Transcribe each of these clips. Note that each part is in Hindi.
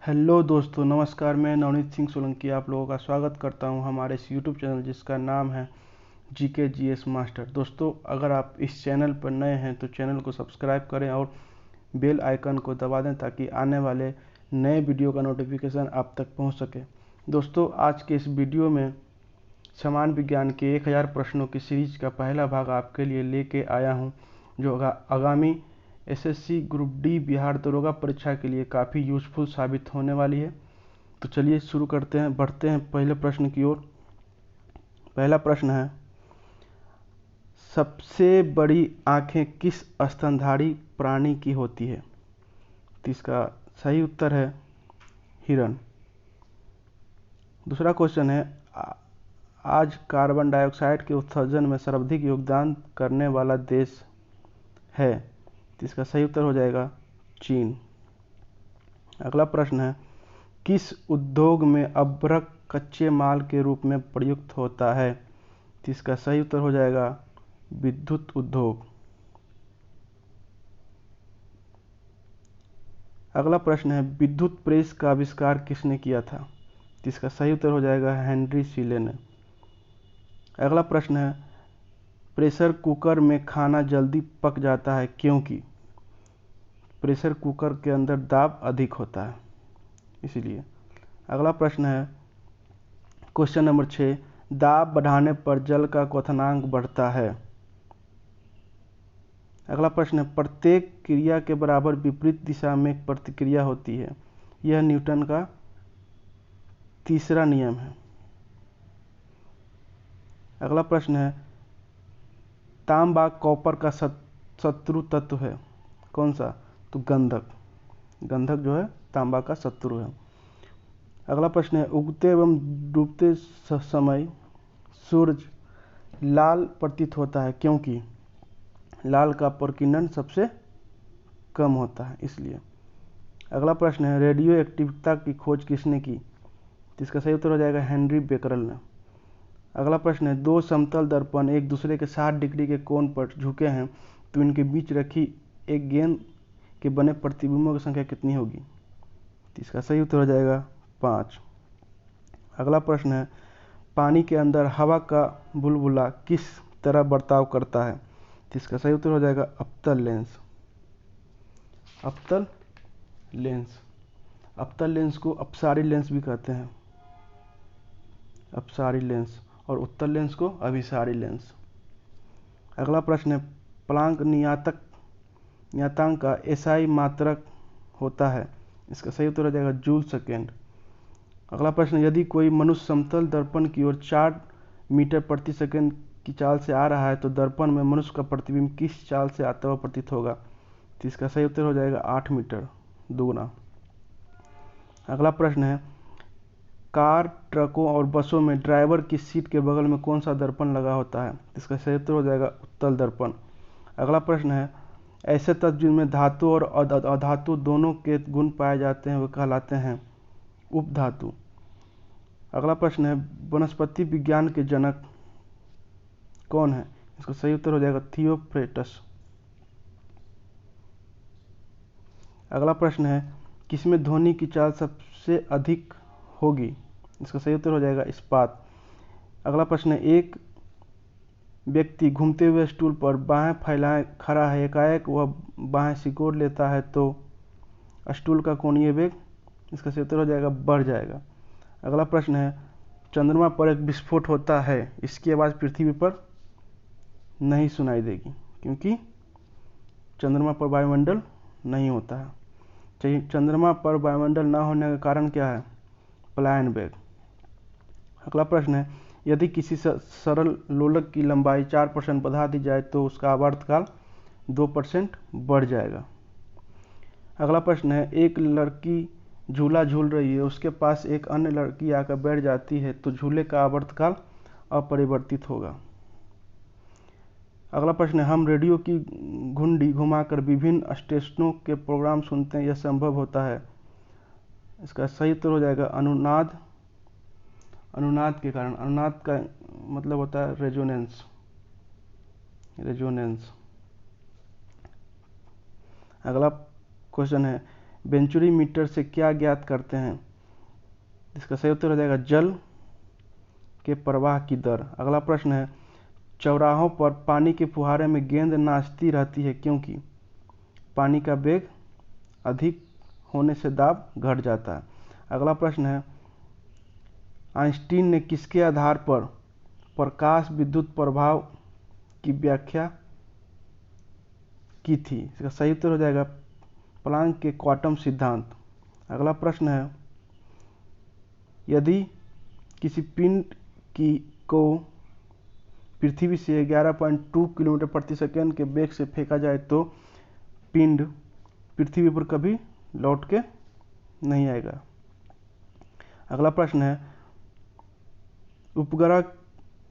हेलो दोस्तों, नमस्कार। मैं नवनीत सिंह सोलंकी आप लोगों का स्वागत करता हूं हमारे इस यूट्यूब चैनल जिसका नाम है जीके जीएस मास्टर। दोस्तों, अगर आप इस चैनल पर नए हैं तो चैनल को सब्सक्राइब करें और बेल आइकन को दबा दें ताकि आने वाले नए वीडियो का नोटिफिकेशन आप तक पहुंच सके। दोस्तों, आज के इस वीडियो में समान विज्ञान के 1000 प्रश्नों की सीरीज का पहला भाग आपके लिए लेके आया हूं, जो आगामी एसएससी ग्रुप डी बिहार दरोगा परीक्षा के लिए काफ़ी यूजफुल साबित होने वाली है। तो चलिए शुरू करते हैं, बढ़ते हैं पहले प्रश्न की ओर। पहला प्रश्न है, सबसे बड़ी आंखें किस स्तनधारी प्राणी की होती है? तो इसका सही उत्तर है हिरण। दूसरा क्वेश्चन है, आज कार्बन डाइऑक्साइड के उत्सर्जन में सर्वाधिक योगदान करने वाला देश है? तो इसका सही उत्तर हो जाएगा चीन। अगला प्रश्न है, किस उद्योग में अभ्रक कच्चे माल के रूप में प्रयुक्त होता है? तो इसका सही उत्तर हो जाएगा विद्युत उद्योग। अगला प्रश्न है, विद्युत प्रेस का आविष्कार किसने किया था? तो इसका सही उत्तर हो जाएगा हेनरी शीले ने। अगला प्रश्न है, प्रेशर कुकर में खाना जल्दी पक जाता है क्योंकि? प्रेशर कुकर के अंदर दाब अधिक होता है इसीलिए। अगला प्रश्न है, क्वेश्चन नंबर 6, दाब बढ़ाने पर जल का क्वथनांक बढ़ता है। अगला प्रश्न है, प्रत्येक क्रिया के बराबर विपरीत दिशा में एक प्रतिक्रिया होती है। यह न्यूटन का तीसरा नियम है। अगला प्रश्न है, तांबा कॉपर का शत्रु तत्व है, कौन सा? तो गंधक। गंधक जो है तांबा का शत्रु है। अगला प्रश्न है, उगते एवं डूबते समय सूरज लाल प्रतीत होता है क्योंकि? लाल का प्रकीर्णन सबसे कम होता है इसलिए। अगला प्रश्न है, रेडियो एक्टिविटी की खोज किसने की? तो इसका सही उत्तर हो जाएगा हेनरी बेकरल ने। अगला प्रश्न है, दो समतल दर्पण एक दूसरे के 60 डिग्री के कोण पर झुके हैं तो इनके बीच रखी एक गेंद के बने प्रतिबिंबों की संख्या कितनी होगी? तो इसका सही उत्तर हो जाएगा 5। अगला प्रश्न है, पानी के अंदर हवा का बुलबुला किस तरह बर्ताव करता है? तो इसका सही उत्तर हो जाएगा अवतल लेंस। अवतल लेंस। अवतल लेंस को अपसारी लेंस भी कहते हैं, अपसारी लेंस, और उत्तल लेंस को अभिसारी लेंस। अगला प्रश्न है, प्लांक नियतांक का एसआई मात्रक होता है। इसका सही उत्तर हो जाएगा जूल सेकेंड। अगला प्रश्न, यदि कोई मनुष्य समतल दर्पण की ओर 4 मीटर प्रति सेकंड की चाल से आ रहा है तो दर्पण में मनुष्य का प्रतिबिंब किस चाल से आता हुआ प्रतीत होगा? तो इसका सही उत्तर हो जाएगा 8 मीटर दुगुना। अगला प्रश्न है, कार, ट्रकों और बसों में ड्राइवर की सीट के बगल में कौन सा दर्पण लगा होता है? इसका सही उत्तर हो जाएगा उत्तल दर्पण। अगला प्रश्न है, ऐसे तत्व जिनमें धातु और अधातु दोनों के गुण पाए जाते हैं वे कहलाते हैं उपधातु। अगला प्रश्न है, वनस्पति विज्ञान के जनक कौन है? इसका सही उत्तर हो जाएगा थियोफ्रेटस। अगला प्रश्न है, किसमें ध्वनि की चाल सबसे अधिक होगी? इसका सही उत्तर हो जाएगा इस्पात। अगला प्रश्न है, एक व्यक्ति घूमते हुए स्टूल पर बाहें फैलाए खड़ा है, एकाएक वह बाहें सिकोड़ लेता है तो स्टूल का कोणीय वेग? इसका सही उत्तर हो जाएगा बढ़ जाएगा। अगला प्रश्न है, चंद्रमा पर एक विस्फोट होता है, इसकी आवाज़ पृथ्वी पर नहीं सुनाई देगी क्योंकि चंद्रमा पर वायुमंडल नहीं होता है। चाहिए, चंद्रमा पर वायुमंडल न होने का कारण क्या है? पलायन वेग। अगला प्रश्न है, यदि किसी सरल लोलक की लंबाई 4% बढ़ा दी जाए तो उसका आवर्तकाल 2% बढ़ जाएगा। अगला प्रश्न है, एक लड़की झूला झूल रही है, उसके पास एक अन्य लड़की आकर बैठ जाती है तो झूले का आवर्तकाल अपरिवर्तित होगा। अगला प्रश्न है, हम रेडियो की घुंडी घुमाकर विभिन्न स्टेशनों के प्रोग्राम सुनते हैं, यह संभव होता है? इसका सही उत्तर हो जाएगा अनुनाद। अनुनाद के कारण। अनुनाद का मतलब होता है रेजोनेंस। रेजोनेंस। अगला क्वेश्चन है, वेंचुरीमीटर से क्या ज्ञात करते हैं? इसका सही उत्तर हो जाएगा जल के प्रवाह की दर। अगला प्रश्न है, चौराहों पर पानी के फुहारे में गेंद नाचती रहती है क्योंकि पानी का वेग अधिक होने से दाब घट जाता है। अगला प्रश्न है, आइंस्टीन ने किसके आधार पर प्रकाश विद्युत प्रभाव की व्याख्या की थी? इसका सही उत्तर हो जाएगा प्लांक के क्वांटम सिद्धांत। अगला प्रश्न है, यदि किसी पिंड को पृथ्वी से 11.2 किलोमीटर प्रति सेकंड के वेग से फेंका जाए तो पिंड पृथ्वी पर कभी लौट के नहीं आएगा। अगला प्रश्न है, उपग्रह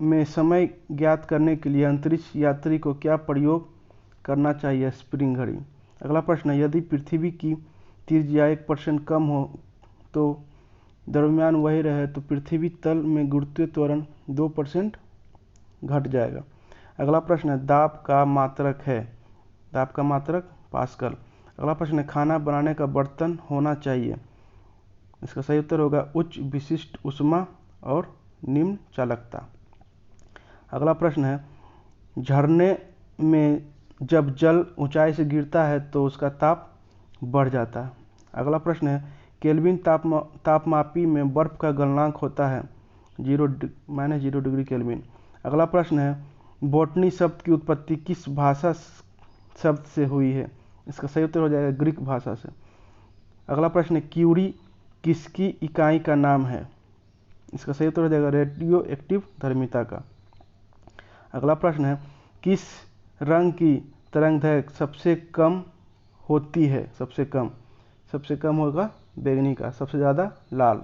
में समय ज्ञात करने के लिए अंतरिक्ष यात्री को क्या प्रयोग करना चाहिए? स्प्रिंग घड़ी। अगला प्रश्न है, यदि पृथ्वी की त्रिज्या 1% कम हो तो द्रव्यमान वही रहे तो पृथ्वी तल में गुरुत्वीय त्वरण 2% घट जाएगा। अगला प्रश्न है, दाब का मात्रक है? दाब का मात्रक पास्कल। अगला प्रश्न है, खाना बनाने का बर्तन होना चाहिए? इसका सही उत्तर होगा उच्च विशिष्ट ऊष्मा और निम्न चालकता। अगला प्रश्न है, झरने में जब जल ऊंचाई से गिरता है तो उसका ताप बढ़ जाता है। अगला प्रश्न है, केल्विन तापमापी में बर्फ का गलनांक होता है -0 डिग्री केल्विन। अगला प्रश्न है, बोटनी शब्द की उत्पत्ति किस भाषा शब्द से हुई है? इसका सही उत्तर हो जाएगा ग्रीक भाषा से। अगला प्रश्न है, क्यूरी किसकी इकाई का नाम है? इसका सही उत्तर हो जाएगा रेडियो एक्टिव धर्मिता का। अगला प्रश्न है, किस रंग की तरंगदैर्घ्य सबसे कम होती है? सबसे कम होगा बैंगनी का, सबसे ज़्यादा लाल।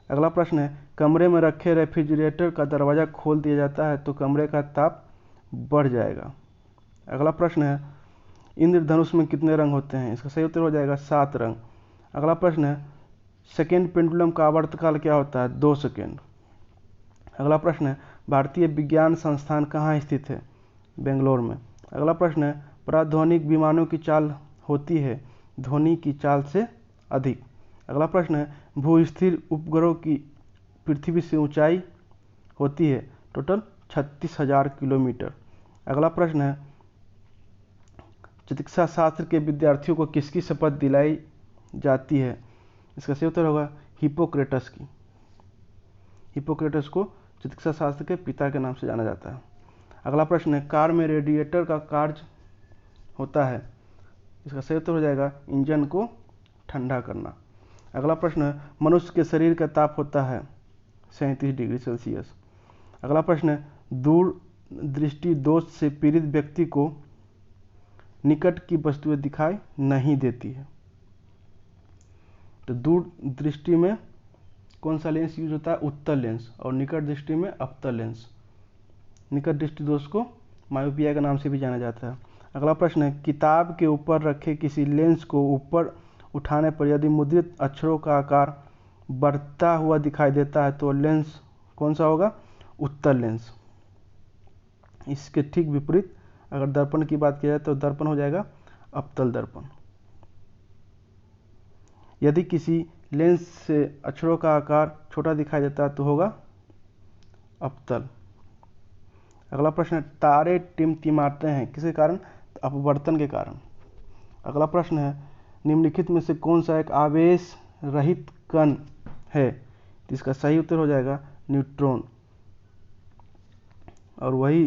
अगला प्रश्न है, कमरे में रखे रेफ्रिजरेटर का दरवाज़ा खोल दिया जाता है तो कमरे का ताप बढ़ जाएगा। अगला प्रश्न है, इंद्रधनुष में कितने रंग होते हैं? इसका सही उत्तर हो जाएगा 7 रंग। अगला प्रश्न है, सेकेंड पेंडुलम का आवर्तकाल क्या होता है? 2 सेकेंड। अगला प्रश्न है, भारतीय विज्ञान संस्थान कहाँ स्थित है? बेंगलोर में। अगला प्रश्न है, पराध्वनिक विमानों की चाल होती है ध्वनि की चाल से अधिक। अगला प्रश्न है, भूस्थिर उपग्रहों की पृथ्वी से ऊंचाई होती है टोटल 36,000 किलोमीटर। अगला प्रश्न है, चिकित्सा शास्त्र के विद्यार्थियों को किसकी शपथ दिलाई जाती है? इसका सही उत्तर होगा हिपोक्रेटस की। हिपोक्रेटस को चिकित्सा शास्त्र के पिता के नाम से जाना जाता है। अगला प्रश्न है, कार में रेडिएटर का कार्य होता है? इसका सही उत्तर हो जाएगा इंजन को ठंडा करना। अगला प्रश्न है, मनुष्य के शरीर का ताप होता है 37 डिग्री सेल्सियस। अगला प्रश्न है, दूर दृष्टि दोष से पीड़ित व्यक्ति को निकट की वस्तुएं दिखाई नहीं देती है तो दूर दृष्टि में कौन सा लेंस यूज होता है? उत्तल लेंस। और निकट दृष्टि में अवतल लेंस। निकट दृष्टि दोष को मायोपिया के नाम से भी जाना जाता है। अगला प्रश्न है, किताब के ऊपर रखे किसी लेंस को ऊपर उठाने पर यदि मुद्रित अक्षरों का आकार बढ़ता हुआ दिखाई देता है तो लेंस कौन सा होगा? उत्तल लेंस। इसके ठीक विपरीत अगर दर्पण की बात की जाए तो दर्पण हो जाएगा अवतल दर्पण। यदि किसी लेंस से अक्षरों का आकार छोटा दिखाई देता है तो होगा अवतल। अगला प्रश्न है, तारे टिमटिमाते हैं किसके कारण? अपवर्तन के कारण। अगला प्रश्न है, निम्नलिखित में से कौन सा एक आवेश रहित कण है? इसका सही उत्तर हो जाएगा न्यूट्रॉन। और वही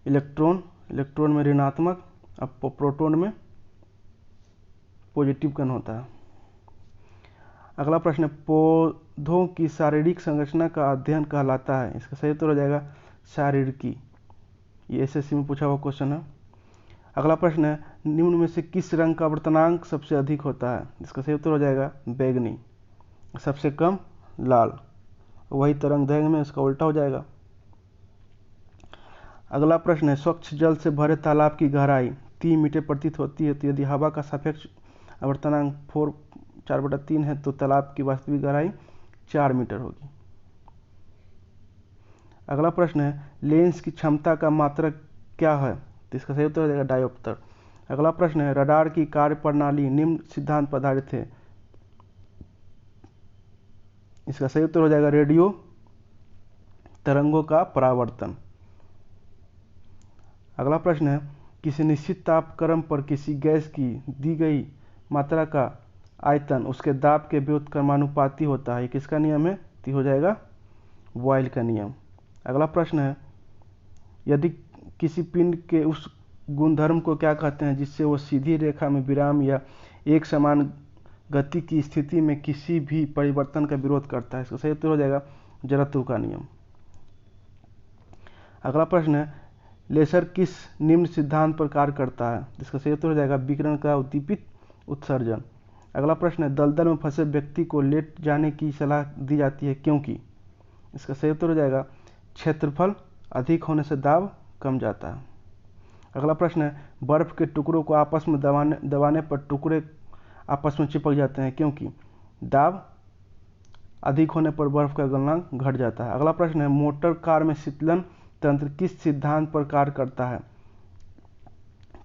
इलेक्ट्रॉन में ऋणात्मक और प्रोटॉन में पॉजिटिव कण होता है। अगला प्रश्न है, पौधों की शारीरिक संरचना का अध्ययन कहलाता है? इसका सही उत्तर हो जाएगा शारीरिकी। ये एसएससी में पूछा हुआ क्वेश्चन है। अगला प्रश्न है, निम्न में से किस रंग का वर्तनांक सबसे अधिक होता है? इसका सही उत्तर हो जाएगा बैंगनी। सबसे कम लाल। वही तरंगदैर्घ्य में इसका उल्टा हो जाएगा। अगला प्रश्न है, स्वच्छ जल से भरे तालाब की गहराई 3 मीटर प्रतीत होती है तो यदि हवा का सापेक्ष आवर्तनांक 4/3 है तो तालाब की वास्तविक गहराई 4 मीटर होगी। अगला प्रश्न है, लेंस की क्षमता का मात्रक क्या है? तो इसका सही उत्तर हो जाएगा डायोप्टर। अगला प्रश्न है रडार की कार्यप्रणाली निम्न सिद्धांत पर आधारित है। इसका सही उत्तर हो जाएगा रेडियो तरंगों का परावर्तन। अगला प्रश्न है किसी निश्चित तापक्रम पर किसी गैस की दी गई मात्रा का आयतन उसके दाब के व्युत्क्रमानुपाती होता है। किसका नियम है? तो हो जाएगा बॉयल का नियम। अगला प्रश्न है यदि किसी पिंड के उस गुणधर्म को क्या कहते हैं जिससे वो सीधी रेखा में विराम या एक समान गति की स्थिति में किसी भी परिवर्तन का विरोध करता है। इसका सही उत्तर हो जाएगा जड़त्व का नियम। अगला प्रश्न है लेसर किस निम्न सिद्धांत पर कार्य करता है? इसका सही उत्तर हो जाएगा विकिरण का उद्दीपित उत्सर्जन। अगला प्रश्न है दलदल में फंसे व्यक्ति को लेट जाने की सलाह दी जाती है क्योंकि? इसका सही उत्तर हो जाएगा क्षेत्रफल अधिक होने से दाब कम जाता है। अगला प्रश्न है बर्फ के टुकड़ों को आपस में दबाने पर टुकड़े आपस में चिपक जाते हैं क्योंकि? दाब अधिक होने पर बर्फ का गलनांक घट जाता है। अगला प्रश्न है मोटर कार में शीतलन तंत्र किस सिद्धांत पर कार्य करता है?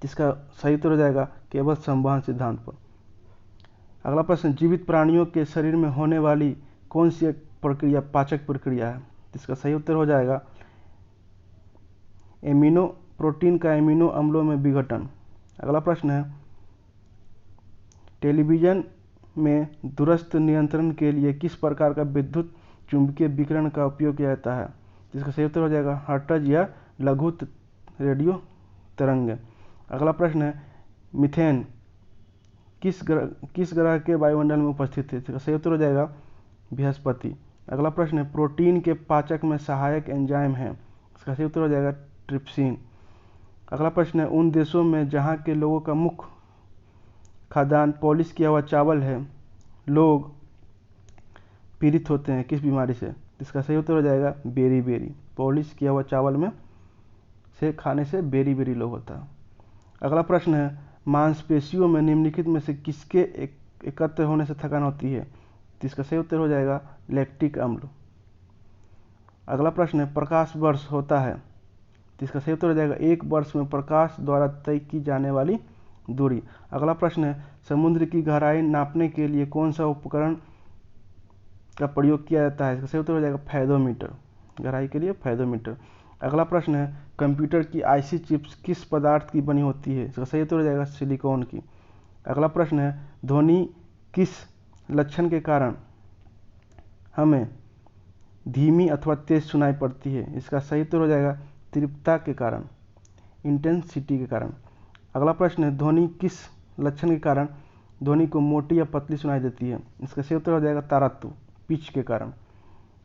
इसका सही उत्तर हो जाएगा केवल संवहन सिद्धांत पर। अगला प्रश्न जीवित प्राणियों के शरीर में होने वाली कौन सी एक प्रक्रिया पाचक प्रक्रिया है? इसका सही उत्तर हो जाएगा एमिनो प्रोटीन का एमिनो अम्लों में विघटन। अगला प्रश्न है टेलीविजन में दूरस्थ नियंत्रण के लिए किस प्रकार का विद्युत चुंबकीय विकिरण का उपयोग किया जाता है? इसका सही उत्तर हो जाएगा हर्ट्ज या लघु रेडियो तरंग। अगला प्रश्न है मीथेन किस ग्रह के वायुमंडल में उपस्थित है? इसका सही उत्तर हो जाएगा बृहस्पति। अगला प्रश्न है प्रोटीन के पाचक में सहायक एंजाइम है। इसका सही उत्तर हो जाएगा ट्रिप्सिन। अगला प्रश्न है उन देशों में जहाँ के लोगों का मुख्य खाद्यान्न पॉलिश किया हुआ चावल है लोग पीड़ित होते हैं किस बीमारी से? इसका सही उत्तर हो जाएगा बेरी। पॉलिश किया हुआ चावल में से खाने से बेरी लोग होता है। अगला प्रश्न है मांसपेशियों में निम्नलिखित में से किसके एकत्र होने से थकान होती है? तो इसका सही उत्तर हो जाएगा लैक्टिक अम्ल। अगला प्रश्न है प्रकाश वर्ष होता है। तो इसका सही उत्तर हो जाएगा एक वर्ष में प्रकाश द्वारा तय की जाने वाली दूरी। अगला प्रश्न है समुद्र की गहराई नापने के लिए कौन सा उपकरण का प्रयोग किया जाता है? इसका सही उत्तर हो जाएगा फैदोमीटर। गहराई के लिए फैदोमीटर। अगला प्रश्न है कंप्यूटर की आईसी चिप्स किस पदार्थ की बनी होती है? इसका सही उत्तर हो जाएगा सिलिकॉन की। अगला प्रश्न है ध्वनि किस लक्षण के कारण हमें धीमी अथवा तेज सुनाई पड़ती है? इसका सही उत्तर हो जाएगा तीव्रता के कारण, इंटेंसिटी के कारण। अगला प्रश्न है ध्वनि किस लक्षण के कारण ध्वनि को मोटी या पतली सुनाई देती है? इसका सही उत्तर हो जाएगा तारत्व, पिच के कारण।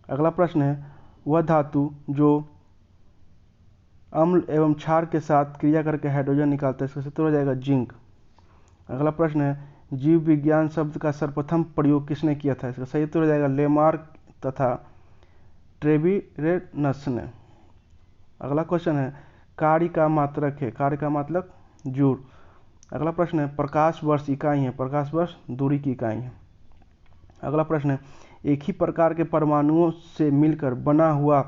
अगला प्रश्न है वह धातु जो अम्ल एवं क्षार के साथ क्रिया करके हाइड्रोजन निकालता है। इसका सही उत्तर हो जाएगा जिंक। अगला प्रश्न है जीव विज्ञान शब्द का सर्वप्रथम प्रयोग किसने किया था? इसका सही उत्तर हो जाएगा लेमार्क तथा ट्रेविरेनस ने। अगला क्वेश्चन है कार्य का मात्रक है। कार्य का मात्रक जूल। अगला प्रश्न है प्रकाश वर्ष इकाई है। प्रकाश वर्ष दूरी की इकाई है। अगला प्रश्न है एक ही प्रकार के परमाणुओं से मिलकर बना हुआ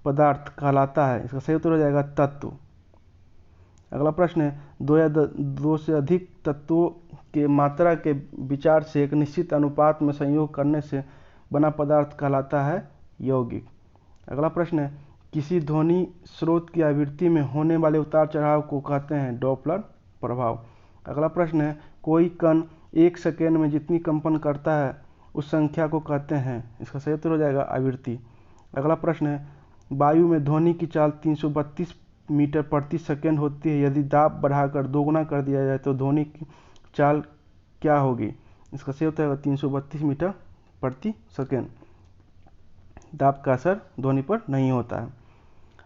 पदार्थ कहलाता है। इसका सही उत्तर हो जाएगा तत्व। अगला प्रश्न है दो या दो से अधिक तत्वों के मात्रा के विचार से एक निश्चित अनुपात में संयोग करने से बना पदार्थ कहलाता है यौगिक। अगला प्रश्न है किसी ध्वनि स्रोत की आवृत्ति में होने वाले उतार चढ़ाव को कहते हैं डॉपलर प्रभाव। अगला प्रश्न है कोई कण एक सेकेंड में जितनी कंपन करता है उस संख्या को कहते हैं। इसका सही उत्तर हो जाएगा आवृत्ति। अगला प्रश्न है वायु में ध्वनि की चाल 332 मीटर प्रति सेकेंड होती है। यदि दाब बढ़ाकर दोगुना कर दिया जाए तो ध्वनि की चाल क्या होगी? इसका सही उत्तर है 332 मीटर प्रति सेकेंड। दाब का असर ध्वनि पर नहीं होता है।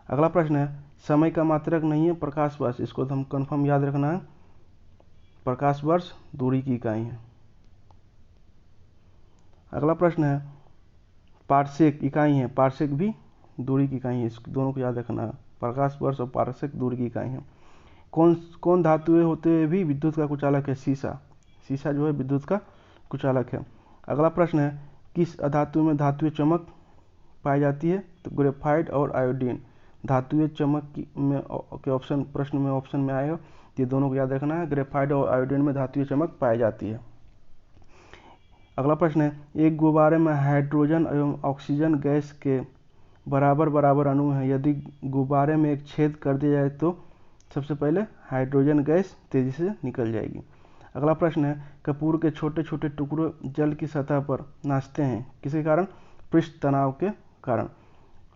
अगला प्रश्न है समय का मात्रक नहीं है प्रकाश वर्ष। इसको तो हम कन्फर्म याद रखना है। प्रकाश वर्ष दूरी की इकाई है। अगला प्रश्न है पारसेक इकाई है। पारसेक भी दूरी की इकाई है। इस दोनों को याद रखना है। प्रकाश वर्ष और पारसेक दूरी की इकाई है। कौन धातुएं होते हुए भी विद्युत का कुचालक है? सीसा जो है विद्युत का कुचालक है। अगला प्रश्न है किस अधातु में धातुएं चमक पाई जाती है? तो ग्रेफाइट और आयोडीन। धातुएं चमक में के ऑप्शन प्रश्न में ऑप्शन में आएगा ये दोनों को याद रखना है। ग्रेफाइट और आयोडीन में धातुीय चमक पाई जाती है। अगला प्रश्न है, एक गुब्बारे में हाइड्रोजन एवं ऑक्सीजन गैस के बराबर बराबर अणु हैं। यदि गुब्बारे में एक छेद कर दिया जाए तो सबसे पहले हाइड्रोजन गैस तेजी से निकल जाएगी। अगला प्रश्न है, कपूर के छोटे छोटे टुकड़े जल की सतह पर नाचते हैं, किसके कारण? पृष्ठ तनाव के कारण।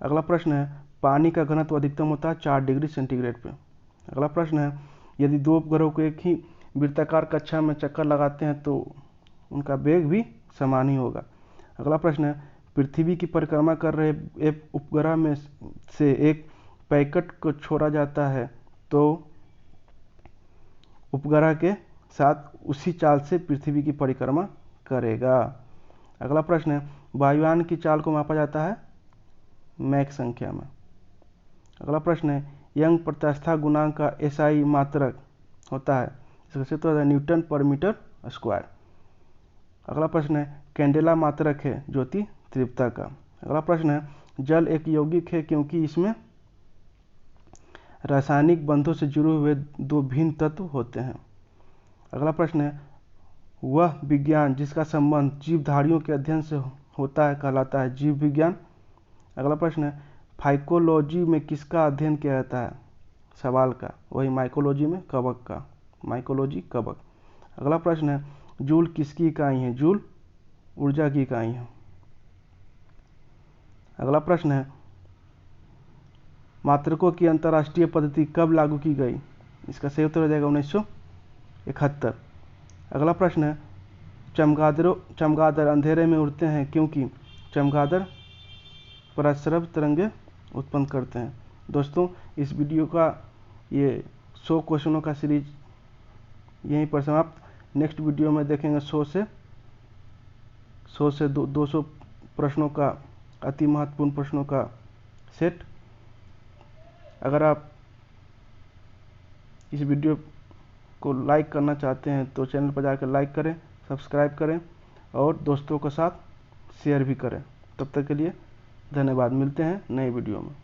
अगला प्रश्न है, पानी का घनत्व अधिकतम होता है 4 डिग्री सेंटीग्रेड पे। अगला प्रश्न है, यदि दो उपग्रहों को एक ही वृत्ताकार कक्षा में चक्कर लगाते हैं तो उनका वेग भी समान ही होगा। अगला प्रश्न है, पृथ्वी की परिक्रमा कर रहे एक उपग्रह में से एक पैकेट को छोड़ा जाता है तो उपग्रह के साथ उसी चाल से पृथ्वी की परिक्रमा करेगा। अगला प्रश्न है, वायुयान की चाल को मापा जाता है मैक संख्या में। अगला प्रश्न है, यंग प्रत्यास्था गुणांक का एसआई मात्रक होता है, इसका सूत्र होता है न्यूटन पर मीटर स्क्वायर। अगला प्रश्न है, कैंडेला मात्रक है ज्योति तीव्रता का। अगला प्रश्न है, जल एक यौगिक है क्योंकि इसमें रासायनिक बंधों से जुड़े हुए दो भिन्न तत्व होते हैं। अगला प्रश्न है, वह विज्ञान जिसका संबंध जीवधारियों के अध्ययन से होता है कहलाता है जीव विज्ञान। अगला प्रश्न है, फाइकोलॉजी में किसका अध्ययन किया जाता है? सवाल का। वही माइकोलॉजी में कवक का, माइकोलॉजी कवक। अगला प्रश्न है, जूल किसकी इकाई है? जूल ऊर्जा की इकाई है। अगला प्रश्न है, मात्रकों की अंतर्राष्ट्रीय पद्धति कब लागू की गई? इसका सही उत्तर हो जाएगा 1971। अगला प्रश्न है, चमगादड़ अंधेरे में उड़ते हैं क्योंकि चमगादड़ पराश्रव तरंगे उत्पन्न करते हैं। दोस्तों, इस वीडियो का ये 100 क्वेश्चनों का सीरीज यहीं पर समाप्त। नेक्स्ट वीडियो में देखेंगे 100 से 200 प्रश्नों का, अति महत्वपूर्ण प्रश्नों का सेट। अगर आप इस वीडियो को लाइक करना चाहते हैं तो चैनल पर जाकर लाइक करें, सब्सक्राइब करें और दोस्तों के साथ शेयर भी करें। तब तक के लिए धन्यवाद। मिलते हैं नए वीडियो में।